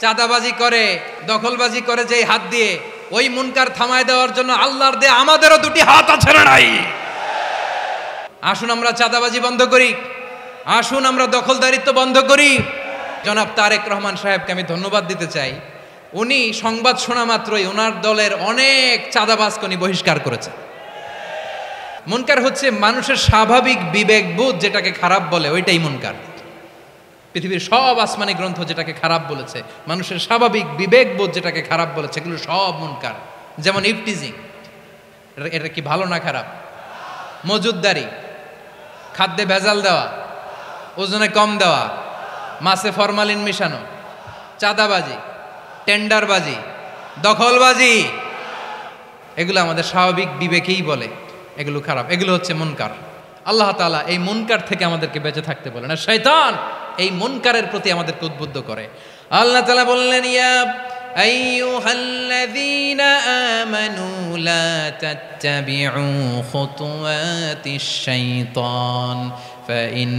চাঁদাবাজি করে, দখলবাজি করে যে হাত দিয়ে, ওই মুনকার থামায় দেওয়ার জন্য আল্লাহর দিয়ে আমাদেরও দুটি হাত আছে না নাই? আসুন আমরা চাঁদাবাজি বন্ধ করি, আসুন আমরা দখলদারিত্ব বন্ধ করি। জনাব তারেক রহমান সাহেবকে আমি ধন্যবাদ দিতে চাই। উনি সংবাদ শোনা মাত্রই ওনার দলের অনেক চাঁদাবাজকে উনি বহিষ্কার করেছে। মুনকার হচ্ছে মানুষের স্বাভাবিক বিবেকবোধ যেটাকে খারাপ বলে, ওইটাই মুনকার। পৃথিবীর সব আসমানি গ্রন্থ যেটাকে খারাপ বলেছে, মানুষের স্বাভাবিক বিবেকবোধ যেটাকে খারাপ বলেছে, এগুলো সব মুনকার। যেমন ইফটিজিং, এটা কি ভালো না খারাপ? মজুদদারি, খাদ্যে ভেজাল দেওয়া, ওজনে কম দেওয়া, মাছে ফরমালিন মিশানো, চাঁদাবাজি, টেন্ডারবাজি, দখলবাজি, এগুলো আমাদের স্বাভাবিক বিবেকেই বলে এগুলো খারাপ, এগুলো হচ্ছে মুনকার। আল্লাহ তাআলা এই মুনকার থেকে আমাদেরকে বেঁচে থাকতে বলেন, আর শয়তান এই মুনকারের প্রতি আমাদেরকে উদ্বুদ্ধ করে। আল্লাহ তাআলা বললেন, ইয়া আইয়ুহাল্লাযীনা আমানু লা তাত্তাবিউ খুতুওয়াতিশ শাইতান ফাইন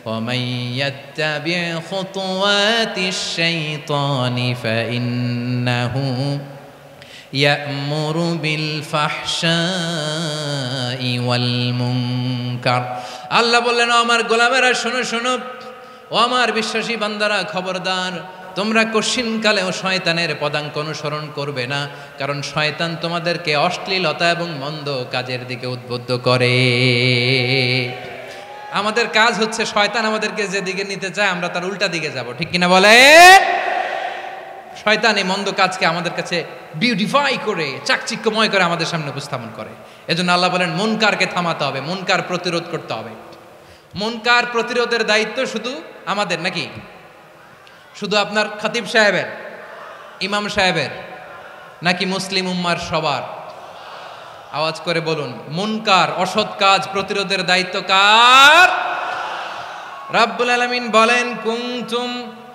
ওয়া মান ইয়াত্তাবি' খুতুওয়াতিশ শাইতানি ফাইন্নাহু ইয়া'মুরু বিল ফাহশাই ওয়াল মুনকার। আল্লাহ বললেন, আমার গোলামেরা শোনো শোনো, ও আমার বিশ্বাসী বান্দারা খবরদার, তোমরা কশিনকালেও শয়তানের পদাঙ্ক অনুসরণ করবে না, কারণ শয়তান তোমাদেরকে অশ্লীলতা এবং মন্দ কাজের দিকে উদ্বুদ্ধ করে। আমাদের কাজ হচ্ছে শয়তান আমাদেরকে যেদিকে নিতে চায় আমরা তার উল্টা দিকে যাব, ঠিক কিনা বলে? শয়তান এই মন্দ কাজকে আমাদের কাছে বিউটিফাই করে, চাকচিক্যময় করে আমাদের সামনে উপস্থাপন করে। এজন্য আল্লাহ বলেন, মুনকারকে থামাতে হবে, মুনকার প্রতিরোধ করতে হবে। মুনকার প্রতিরোধের দায়িত্ব শুধু আমাদের নাকি? শুধু আপনার খতিব সাহেবের, ইমাম সাহেবের, নাকি মুসলিম উম্মার সবার? আওয়াজ করে বলুন, মুনকার অসৎ কাজ প্রতিরোধের দায়িত্ব কার? রাব্বুল আলামিন বলেন, কুনতুম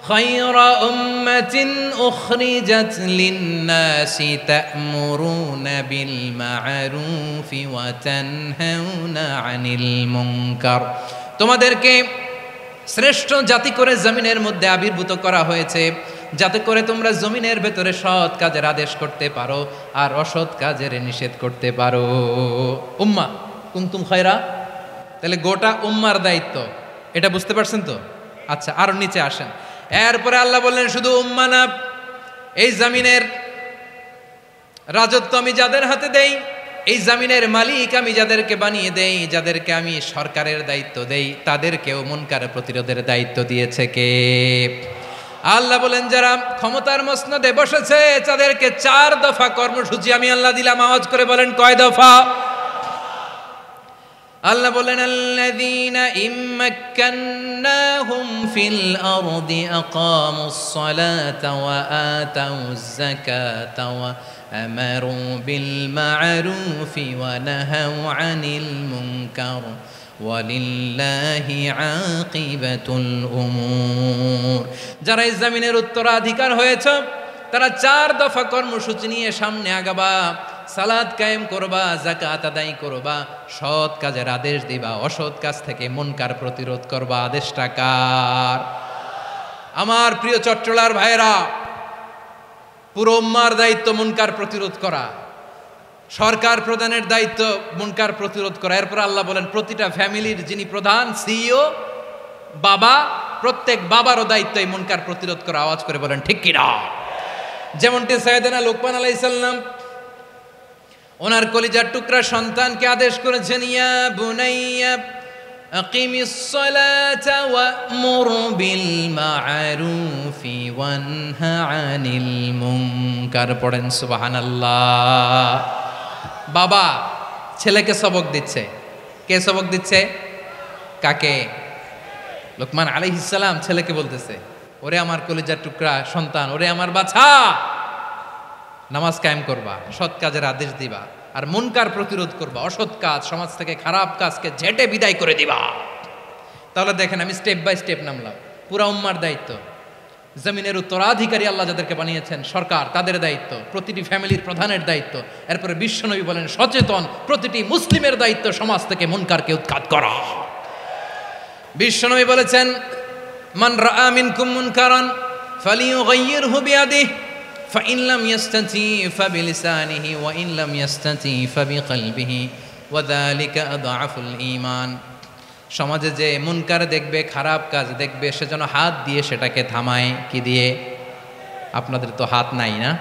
খায়রা উম্মাতিন উখরিজাত লিন-নাসি তা'মুরুনা বিল মা'রুফি ওয়া তানহাউনা আনিল মুনকার। তোমাদেরকে শ্রেষ্ঠ জাতি করে জমিনের মধ্যে আবির্ভূত করা হয়েছে, যাতে করে তোমরা জমিনের ভেতরে সৎ কাজের আদেশ করতে পারো আর অসৎ কাজের নিষেধ করতে পারো। উম্মা কুনতুম খায়রা, তাহলে গোটা উম্মার দায়িত্ব, এটা বুঝতে পারছেন তো? আচ্ছা, আরো নিচে আসেন। এরপরে আল্লাহ বললেন, শুধু উম্মা না, এই জমিনের রাজত্ব আমি যাদের হাতে দেই, এই জমিনের মালিক আমি যাদেরকে বানিয়ে দেই, যাদেরকে আমি সরকারের দায়িত্ব দেই, তাদেরকেও মুনকার প্রতিরোধের দায়িত্ব দিয়েছে কে? আল্লাহ বলেন, যারা ক্ষমতার মসনদে বসেছে তাদেরকে 4 দফা কর্মসূচি আমি আল্লাহ দিলাম। আওয়াজ করে বলেন, কয় দফা? আল্লাহ বলেন, আল্লাযীনা ইম্মাক্কান্নাহুম ফিল আরদি আকামুস সালাতা ওয়া আতাউয যাকাতা ওয়া আমারু বিল মা'রুফি ওয়া নাহাউ আনিল মুনকার ওয়ালিল্লাহি আকিবাতুল উমুর। যারা এই জমিনের উত্তরাধিকার হয়েছে তারা 4 দফা কর্মসূচি নিয়ে সামনে আগাবা। সালাত কায়েম করবা, যাকাত আদায় করবা, সৎ কাজের আদেশ দিবা, অসৎ কাজ থেকে মুনকার প্রতিরোধ করবা। আদেশটা কার? আমার প্রিয় চট্টলার ভাইরা, পুরো উম্মার দায়িত্ব মুনকার প্রতিরোধ করা, সরকার প্রধানের দায়িত্ব মুনকার প্রতিরোধ করা। এরপর আল্লাহ বলেন, প্রতিটা ফ্যামিলির যিনি প্রধান সিইও বাবা, প্রত্যেক বাবারও দায়িত্ব এই মুনকার প্রতিরোধ করা। আওয়াজ করে বলেন, ঠিক কিনা? যেমনটি সাইয়েদনা লুকমান আলাইহিস সালাম ওনার কলিজার টুকরা সন্তানকে আদেশ করেছেন, ইয়া বুনাইয়া আকিমিস সালাতা ওয়া'মুর বিল মা'রুফি ওয়ানহা আনিল মুনকার। পড়েন সুবহানাল্লাহ। বাবা ছেলেকে সবক দিচ্ছে। কে সবক দিচ্ছে? কাকে? লুকমান আলাইহিস সালাম ছেলেকে বলতেছে, ওরে আমার কলিজার টুকরা সন্তান, ওরে আমার বাছা, নামাজ কায়েম করবা, সৎ কাজের আদেশ দিবা, আর মুনকার প্রতিরোধ করবা, অসৎ কাজ, সমাজ থেকে খারাপ কাজকে ঝেঁটে বিদায় করে দিবা। তাহলে দেখেন, আমি স্টেপ বাই স্টেপ নামলাম। পুরা উম্মার দায়িত্ব, জমিনের উত্তরাধিকারী আল্লাহ যাদেরকে বানিয়েছেন সরকার, তাদের দায়িত্ব, প্রতিটি ফ্যামিলির প্রধানের দায়িত্ব। এরপরে বিশ্বনবী বলেন, সচেতন প্রতিটি মুসলিমের দায়িত্ব সমাজ থেকে মুনকারকে উৎখাত করা। বিশ্বনবী বলেছেন, মান রাআ মিনকুম মুনকারান ফালিয়ুগাইয়িরহু বিয়াদিহি ফাইন লাম ইয়াস্তাতি ফাবিলিসানিহি ওয়া ইন লাম ইয়াস্তাতি ফাবিকলবিহি ওয়া যালিকা আযআফুল ঈমান। সমাজে যে মুনকার দেখবে, খারাপ কাজ দেখবে, সে যেন হাত দিয়ে সেটাকে থামায়। কি দিয়ে? আপনাদের তো হাত নাই না?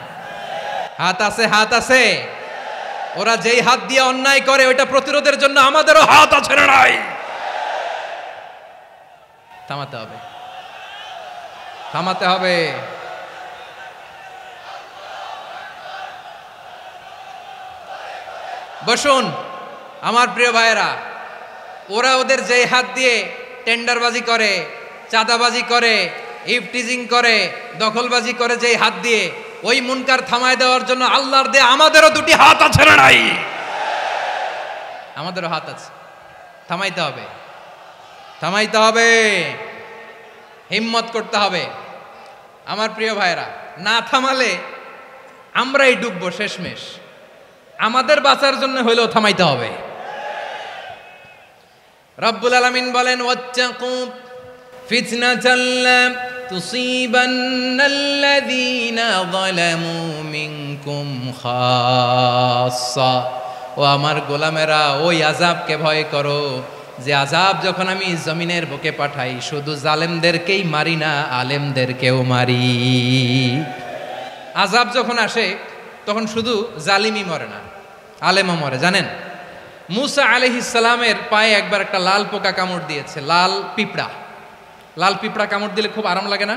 হাত আছে, হাত আছে। ওরা যেই হাত দিয়ে অন্যায় করে ওইটা প্রতিরোধের জন্য আমাদেরও হাত আছে না নাই? থামাতে হবে, থামাতে হবে। বসুন আমার প্রিয় ভাইয়েরা, ওরা ওদের যেই হাত দিয়ে টেন্ডারবাজি করে, চাঁদাবাজি করে, ইফটিজিং করে, দখলবাজি করে, যেই হাত দিয়ে, ওই মুনকার থামায় দেওয়ার জন্য আল্লাহর দেয়া আমাদেরও দুটি হাত আছে না নাই? আমাদেরও হাত আছে। থামাইতে হবে, থামাইতে হবে, হিম্মত করতে হবে। আমার প্রিয় ভাইরা, না থামালে আমরাই ডুববো শেষমেশ। আমাদের বাঁচার জন্য হইলেও থামাইতে হবে। রব্বুল আলামিন বলেন, ওয়াত্তাকু ফিতনাতাল লা তুসিবান্নাল্লাযীনা যালামু মিনকুম খাসসা। ও আমার গোলামেরা, ওই আযাবকে ভয় করো যে আযাব যখন আমি জমিনের বুকে পাঠাই শুধু জালেমদেরকেই মারি না, আলেমদেরকেও মারি। আযাব যখন আসে তখন শুধু জালিমই মরে না, আলেমও মরে। জানেন, মুসা আলাইহিস সালামের পায়ে একবার একটা লাল পোকা কামড় দিয়েছে, লাল পিঁপড়া। লাল পিঁপড়া কামড় দিলে খুব আরাম লাগে না?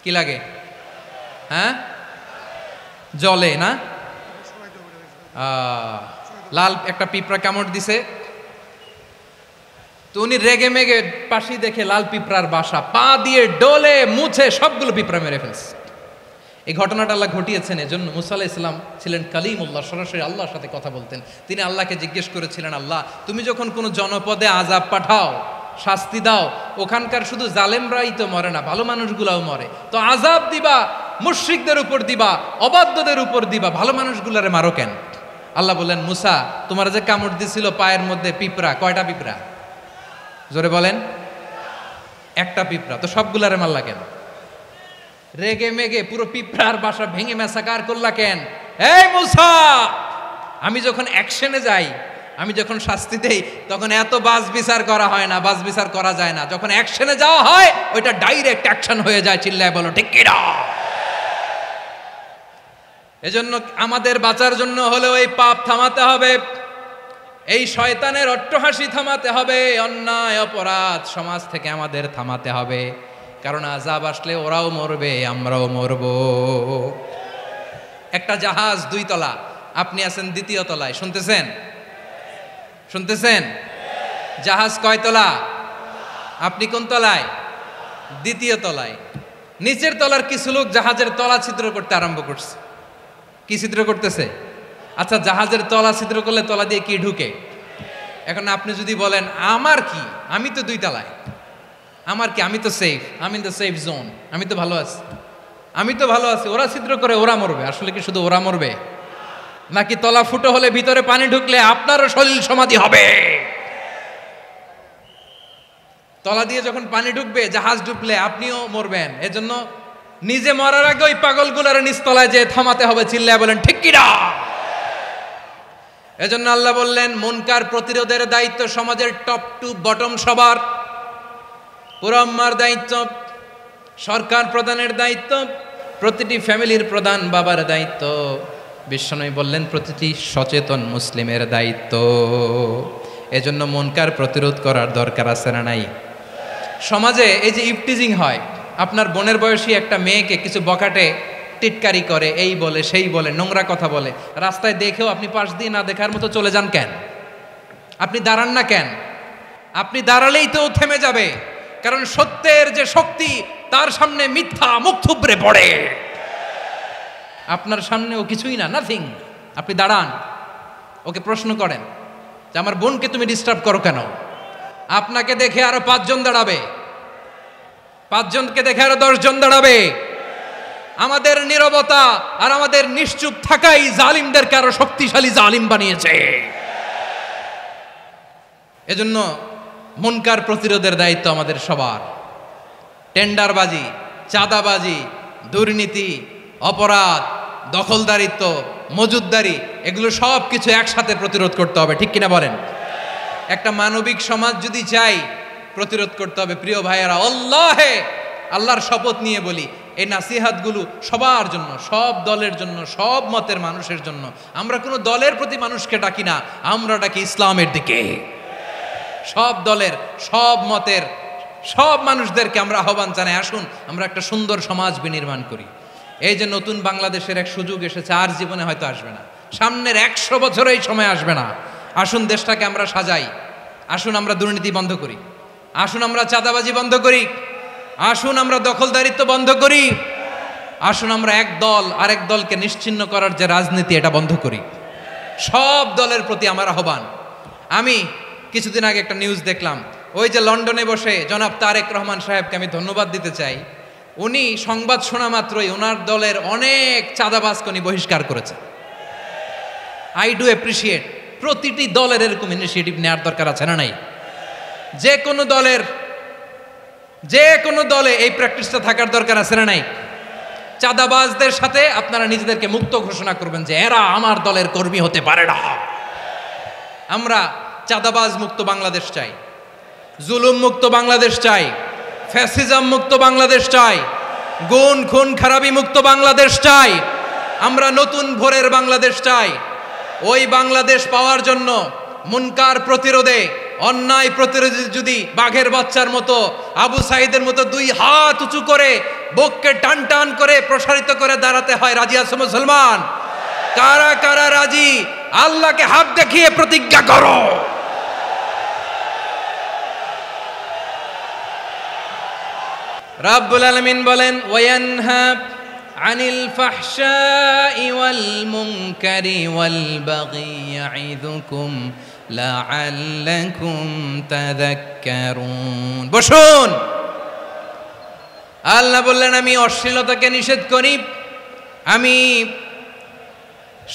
কি লাগে? হ্যাঁ, জলে না? লাল একটা পিঁপড়া কামড় দিছে, তো উনি রেগে মেগে পাশি দেখে লাল পিঁপড়ার বাসা, পা দিয়ে ডলে মুছে সবগুলো পিঁপড়া মেরে ফেলছে। এই ঘটনাটা আল্লাহ ঘটিয়েছেন এজন্য মুসা আলাইহিস সালাম ছিলেন কালিমুল্লাহ, সরাসরি আল্লাহর সাথে কথা বলতেন। তিনি আল্লাহকে জিজ্ঞেস করেছিলেন, আল্লাহ তুমি যখন কোনো জনপদে আযাব পাঠাও, শাস্তি দাও, ওখানকার শুধু জালেমরাই তো মরে না, ভালো মানুষগুলাও মরে, তো আযাব দিবা মুশরিকদের উপর দিবা, অবাধ্যদের উপর দিবা, ভালো মানুষগুলারে মারো কেন? আল্লাহ বললেন, মুসা তোমার যে কামড় দিছিল পায়ের মধ্যে পিঁপড়া, কয়টা পিঁপড়া? জোরে বলেন। একটা পিঁপড়া, তো সবগুলারে মারলা কেন? রেগে মেগে পুরো পিঁপড়ার বাসা ভেঙে ম্যাসাকার করলা কেন? এই মুসা, আমি যখন অ্যাকশনে যাই, আমি যখন শাস্তি দেই, তখন এত বাস বিচার করা হয় না, বাস বিচার করা যায় না। যখন অ্যাকশনে যাওয়া হয় ওইটা ডাইরেক্ট অ্যাকশন হয়ে যায়। চিল্লায় বলো ঠিক কিনা? এজন্য আমাদের বাঁচার জন্য হলেও এই পাপ থামাতে হবে, এই শয়তানের অট্টহাসি থামাতে হবে, অন্যায় অপরাধ সমাজ থেকে আমাদের থামাতে হবে। কারণ আযাব আসলে ওরাও মরবে, আমরাও মরব। একটা জাহাজ 2 তলা, আপনি আছেন 2য় তলায়, শুনতেছেন? শুনতেছেন? জাহাজ কয় তলা? আপনি কোন তলায়? 2য় তলায়। নিচের তলার কিছু লোক জাহাজের তলা ছিদ্র করতে আরম্ভ করছে। কি ছিদ্র করতেছে? আচ্ছা, জাহাজের তলা ছিদ্র করলে তলা দিয়ে কি ঢুকে? এখন আপনি যদি বলেন আমার কি, আমি তো 2 তলায়, আমার কি, আমি তো সেফ, আমি ইন দ্য সেফ জোন, আমি তো ভালো আছি, আমি তো ভালো আছি, ওরা ছিদ্র করে ওরা মরবে। আসলে কি শুধু ওরা মরবে? নাকি তলা ফুটো হলে ভিতরে পানি ঢুকলে আপনারও সলিল সমাধি হবে? তলা দিয়ে যখন পানি ঢুকবে, জাহাজ ঢুকলে আপনিও মরবেন। এজন্য নিজে মরার আগে ওই পাগলগুলার নিচতলায় যে থামাতে হবে। চিল্লায় বলেন ঠিক কিনা? এজন্য আল্লাহ বললেন, মুনকার প্রতিরোধের দায়িত্ব সমাজের টপ টু বটম সবার। পুরো আম্মার দায়িত্ব, সরকার প্রধানের দায়িত্ব, প্রতিটি ফ্যামিলির প্রধান বাবার দায়িত্ব, বিশ্বনবী বললেন প্রতিটি সচেতন মুসলিমের দায়িত্ব। এজন্য মুনকার প্রতিরোধ করার দরকার আছে না নাই? সমাজে এই যে ইফটিজিং হয়, আপনার বোনের বয়সী একটা মেয়েকে কিছু বকাটে টিটকারি করে, এই বলে সেই বলে, নোংরা কথা বলে, রাস্তায় দেখেও আপনি পাশ দিয়ে না দেখার মতো চলে যান কেন? আপনি দাঁড়ান না কেন? আপনি দাঁড়ালেই তো থেমে যাবে, কারণ সত্যের যে শক্তি তার সামনে মিথ্যা মুখ থুবড়ে পড়ে। আপনার সামনে ও কিছুই না, নাথিং। আপনি দাঁড়ান, ওকে প্রশ্ন করেন যে আমার বোনকে তুমি ডিস্টার্ব করো কেন? আপনাকে দেখে আরো 5 জন দাঁড়াবে, 5 জনকে দেখে আরো 10 জন দাঁড়াবে। আমাদের নীরবতা আর আমাদের নিশ্চুপ থাকাই জালিমদেরকে আরো শক্তিশালী জালিম বানিয়েছে। এজন্য মুনকার প্রতিরোধের দায়িত্ব আমাদের সবার। টেন্ডারবাজি, চাঁদাবাজি, দুর্নীতি, অপরাধ, দখলদারিত্ব, মজুদদারি, এগুলো সব কিছু একসাথে প্রতিরোধ করতে হবে, ঠিক কিনা বলেন? একটা মানবিক সমাজ যদি চাই, প্রতিরোধ করতে হবে। প্রিয় ভাইয়েরা, আল্লাহর শপথ নিয়ে বলি, এই নাসিহাতগুলো সবার জন্য, সব দলের জন্য, সব মতের মানুষের জন্য। আমরা কোনো দলের প্রতি মানুষকে ডাকি না, আমরা ডাকি ইসলামের দিকে। সব দলের, সব মতের, সব মানুষদেরকে আমরা আহ্বান জানাই, আসুন আমরা একটা সুন্দর সমাজ বিনির্মাণ করি। এই যে নতুন বাংলাদেশের এক সুযোগ এসেছে, আর জীবনে হয়তো আসবে না, সামনের 100 বছর এই সময় আসবে না। আসুন দেশটাকে আমরা সাজাই, আসুন আমরা দুর্নীতি বন্ধ করি, আসুন আমরা চাঁদাবাজি বন্ধ করি, আসুন আমরা দখলদারিত্ব বন্ধ করি, আসুন আমরা এক দল আরেক দলকে নিশ্চিহ্ন করার যে রাজনীতি, এটা বন্ধ করি। সব দলের প্রতি আমার আহ্বান। আমি কিছুদিন আগে একটা নিউজ দেখলাম, ওই যে লন্ডনে বসে জনাব তারেক রহমান সাহেবকে আমি ধন্যবাদ দিতে চাই। উনি সংবাদ শোনা মাত্রই ওনার দলের অনেক চাঁদাবাজকে উনি বহিষ্কার করেছে। I do appreciate. প্রতিটি দলের এরকম ইনিশিয়েটিভ নেওয়ার দরকার আছে না নাই? যে কোনো দলে এই প্র্যাকটিসটা থাকার দরকার আছে না নাই? চাঁদাবাজদের সাথে আপনারা নিজেদেরকে মুক্ত ঘোষণা করবেন যে এরা আমার দলের কর্মী হতে পারে না। আমরা চাঁদাবাজ মুক্ত বাংলাদেশ চাই, জুলুম মুক্ত বাংলাদেশ চাই, ফ্যাসিজম মুক্ত বাংলাদেশ চাই, গুণ খুন খারাপি মুক্ত বাংলাদেশ চাই। আমরা নতুন ভোরের বাংলাদেশ চাই। ওই বাংলাদেশ পাওয়ার জন্য মুনকার প্রতিরোধে, অন্যায় প্রতিরোধে যদি বাঘের বাচ্চার মতো, আবু সাঈদের মতো 2 হাত উঁচু করে বুককে টান টান করে প্রসারিত করে দাঁড়াতে হয়, রাজি আছো মুসলমান? কারা কারা রাজি? আল্লাহকে হাত দেখিয়ে প্রতিজ্ঞা করো। রাব্বুল আলামিন বলেন, ওয়ায়ানহা আনিল ফাহশাই ওয়াল মুনকারি ওয়াল বাগি ইয়াইযুকুম লাআল্লাকুম তাযাক্কারুন। বসুন। আল্লাহ বললেন, আমি অশ্লীলতাকে নিষেধ করি, আমি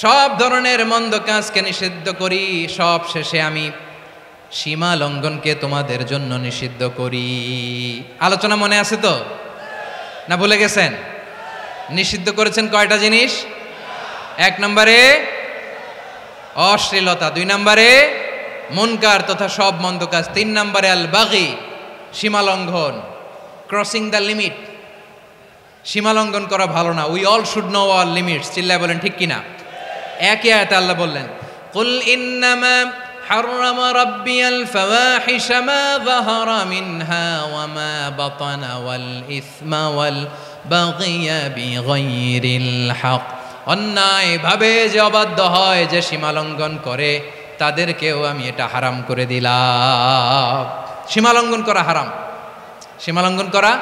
সব ধরনের মন্দ কাজকে নিষিদ্ধ করি, সব শেষে আমি সীমা লঙ্ঘনকে তোমাদের জন্য নিষিদ্ধ করি। আলোচনা মনে আছে তো, না ভুলে গেছেন? নিষিদ্ধ করেছেন কয়টা জিনিস? 1 নম্বরে অশ্লীলতা, 2 নম্বরে মুনকার তথা সব মন্দ কাজ, 3 নম্বরে আল বাগি, সীমা লঙ্ঘন, ক্রসিং দ্য লিমিট। সীমা লঙ্ঘন করা ভালো না। We all should know our limits. চিল্লায় বলেন ঠিক কিনা? একই আয়াতে আল্লাহ বললেন, কুল ইন্নামা حرم ربي الفواحش ما ظهر منها وما بطن والإثم والبغي بغير الحق। অন্যায় ভাবে যে অবাধ্য হয়, যে সীমা লঙ্ঘন করে, তাদেরকেও আমি এটা হারাম করে দিলাম। সীমা লঙ্ঘন করা হারাম, সীমা লঙ্ঘন করা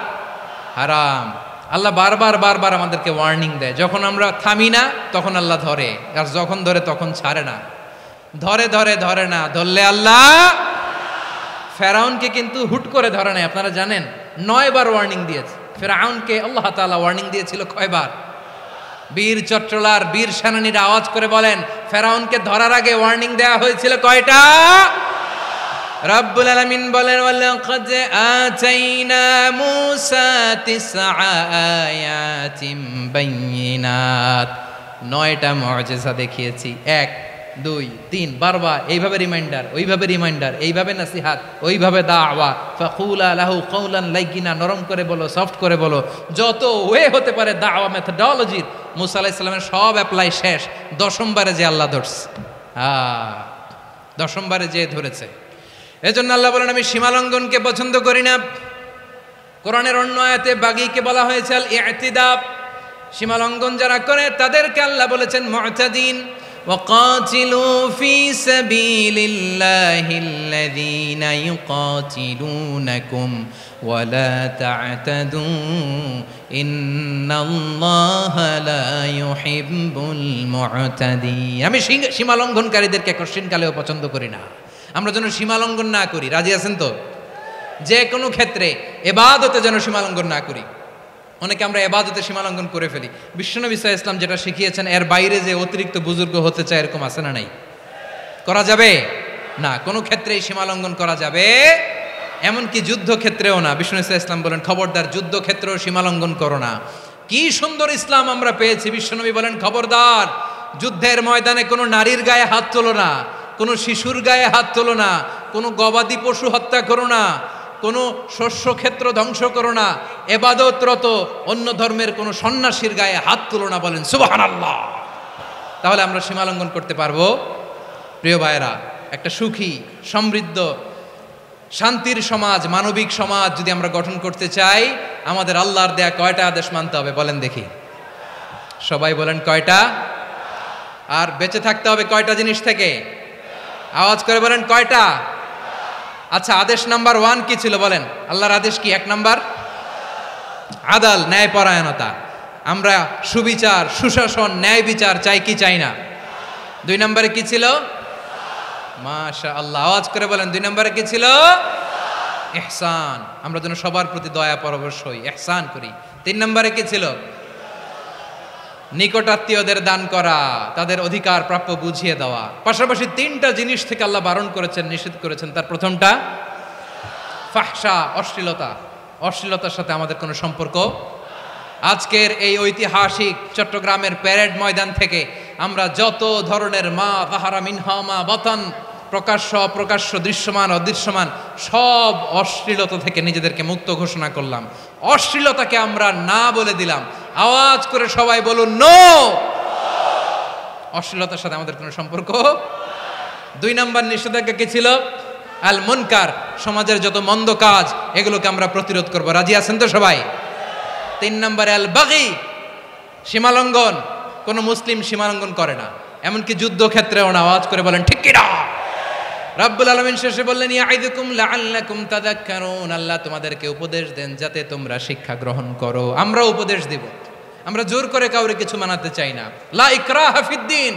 হারাম। আল্লাহ বারবার আমাদেরকে ওয়ার্নিং দেয়। যখন আমরা থামি না তখন আল্লাহ ধরে, আর যখন ধরে তখন ছাড়ে না। ধরে না, ধরলে আল্লাহ। ফেরাউনকে কিন্তু হুট করে ধরে নাই, আপনারা জানেন 9 বার ওয়ার্নিং দিয়েছে। ফেরাউনকে আল্লাহ তাআলা ওয়ার্নিং দিয়েছিল কয়বার? বীর চট্টলার বীর সেনানীরা আওয়াজ করে বলেন, ফেরাউনকে ধরার আগে ওয়ার্নিং দেওয়া হয়েছিল কয়টা? রব্বুল আলামিন বলেন, ওয়ালাকাদ আতাইনা মূসা 9 আয়াতিন বাইয়িনাত। 9টা মুআজিজা দেখিয়েছি। 1 2 3 বারবার এইভাবে রিমাইন্ডার, ওইভাবে রিমাইন্ডার, এইভাবে নাসিহাত, ওইভাবে দাওয়া। ফাকুলা লাহু কাওলান লাইয়িনা, নরম করে বলো, সফট করে বলো, যত ওয়ে হতে পারে দাওয়া মেথডোলজির। মুসা আলাইহিস সালামের সব অ্যাপ্লাই শেষ। 10ম বারে যে আল্লাহ ধরছে, 10ম বারে যে ধরেছে। এজন্য আল্লাহ বলেন, আমি সীমালঙ্ঘনকে পছন্দ করি না। কোরআনের অন্য আয়াতে বাগীকে বলা হয়েছে আল ইতিদা। সীমালঙ্ঘন যারা করে তাদেরকে আল্লাহ বলেছেন মুতাদিন। وقاتلوا في سبيل الله الذين يقاتلونكم ولا تعتدوا إن الله لا يحب المعتدين। আমি সীমা লঙ্ঘনকারীদেরকে কোশ্চেন কালেও পছন্দ করি না। আমরা যেন সীমা লঙ্ঘন না করি, রাজি আছেন তো? যে কোনো ক্ষেত্রে ইবাদতে যেন সীমা লঙ্ঘন না করি। অনেকে আমরা ইবাদতে সীমা লঙ্ঘন করে ফেলি। বিশ্বনবী সাল্লাল্লাহু আলাইহি ওয়াসাল্লাম যেটা শিখিয়েছেন, এর বাইরে যে অতিরিক্ত বুজুর্গ হতে চায়, এরকম আছে না নাই? করা যাবে না, কোনো ক্ষেত্রেই সীমা লঙ্ঘন করা যাবে এমনকি যুদ্ধক্ষেত্রেও না। বিষ্ণু ইসলাম বলেন খবরদার যুদ্ধক্ষেত্রেও সীমালঙ্ঘন করো না। কি সুন্দর ইসলাম আমরা পেয়েছি। বিশ্বনবী বলেন খবরদার যুদ্ধের ময়দানে কোনো নারীর গায়ে হাত তোলো না, কোনো শিশুর গায়ে হাত তোলো না, কোনো গবাদি পশু হত্যা করো না, কোনো শস্যক্ষেত্র ধ্বংস করো না, এবাদতরত অন্য ধর্মের কোনো সন্ন্যাসীর গায়ে হাত তোলো না। বলেন সুবহানাল্লাহ। তাহলে আমরা সীমালঙ্ঘন করতে পারবো? প্রিয় ভাইরা, একটা সুখী সমৃদ্ধ শান্তির সমাজ, মানবিক সমাজ যদি আমরা গঠন করতে চাই, আমাদের আল্লাহর দেয়া কয়টা আদেশ মানতে হবে বলেন দেখি? সবাই বলেন কয়টা? আর বেঁচে থাকতে হবে কয়টা জিনিস থেকে? আওয়াজ করে বলেন কয়টা? আচ্ছা, আদেশ নাম্বার 1 কি ছিল বলেন? আল্লাহর আদেশ কি? 1 নাম্বার আদাল, ন্যায়পরায়ণতা। আমরা সুবিচার, সুশাসন, ন্যায় বিচার চাই কি চাই না? 2 নম্বরে কি ছিল? মাশাআল্লাহ, আওয়াজ করে বলেন 2 নম্বরে কি ছিল? ইহসান। আমরা যেন সবার প্রতি দয়া পরবশ হই, ইহসান করি। 3 নম্বরে কি ছিল? নিকটাত্মীয়দের দান করা, তাদের অধিকার প্রাপ্য বুঝিয়ে দেওয়া। পাশাপাশি 3টা জিনিস থেকে আল্লাহ বারণ করেছেন, নিষেধ করেছেন। তার প্রথমটা ফাহশা, অশ্লীলতা। অশ্লীলতার সাথে আমাদের কোনো সম্পর্ক। আজকের এই ঐতিহাসিক চট্টগ্রামের প্যারেড ময়দান থেকে আমরা যত ধরনের মা তাহারা মিনহা মা বাতান, প্রকাশ্য অপ্রকাশ্য, দৃশ্যমান অদৃশ্যমান, সব অশ্লীলতা থেকে নিজেদেরকে মুক্ত ঘোষণা করলাম। অশ্লীলতাকে আমরা না বলে দিলাম। আওয়াজ করে সবাই বলুন নো। অশ্লীলতার সাথে আমাদের কোনো সম্পর্ক। 2 নম্বর নিষেধাজ্ঞা কি ছিল? আল মুনকার, সমাজের যত মন্দ কাজ এগুলোকে আমরা প্রতিরোধ করব। রাজি আছেন তো সবাই? 3 নম্বরে আল বাগি, সীমালঙ্ঘন। কোন মুসলিম সীমালঙ্ঘন করে না, এমনকি যুদ্ধক্ষেত্রেও না। আওয়াজ করে বলেন ঠিক কিনা? রাব্বুল আলামিন শেষে বললেন ইয়াইদুকুম লাআল্লাকুম তাযাক্কারুন, আল্লাহ তোমাদেরকে উপদেশ দেন যাতে তোমরা শিক্ষা গ্রহণ করো। আমরা উপদেশ দেব, আমরা জোর করে কাউরে কিছু মানাতে চাই না। লা ইকরাহা ফিদ্দিন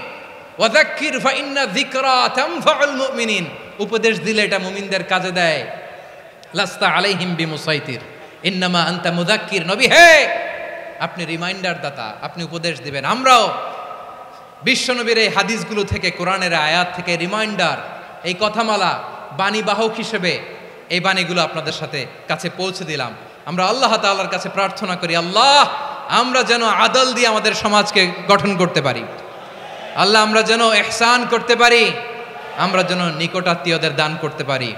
ওয়া যাক্কির ফা ইন্না যিকরা তানফাউল মুমিনিন। উপদেশ দিলে এটা মুমিনদের কাজে দেয়। লাস্তা আলাইহিম বিমুসাইতির ইন্নামা আনতা মুযাক্কির। নবী হে, আপনি রিমাইন্ডার দাতা, আপনি উপদেশ দিবেন। আমরাও বিশ্বনবীর এই হাদিসগুলো থেকে, কোরআনের আয়াত থেকে রিমাইন্ডার, এই কথামালা, বাণী বাহক হিসেবে এই বাণীগুলো আপনাদের সাথে কাছে পৌঁছে দিলাম। আমরা আল্লাহ তাআলার কাছে প্রার্থনা করি, আল্লাহ আমরা যেন আদল দিয়ে আমাদের সমাজকে গঠন করতে পারি। আল্লাহ আমরা যেন ইহসান করতে পারি, আমরা যেন নিকটাত্মীয়দের দান করতে পারি।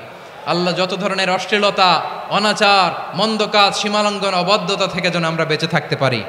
আল্লাহ যত ধরনের অশ্লীলতা, অনাচার, মন্দ কাজ, সীমালঙ্ঘন, অবাধ্যতা থেকে যেন আমরা বেঁচে থাকতে পারি।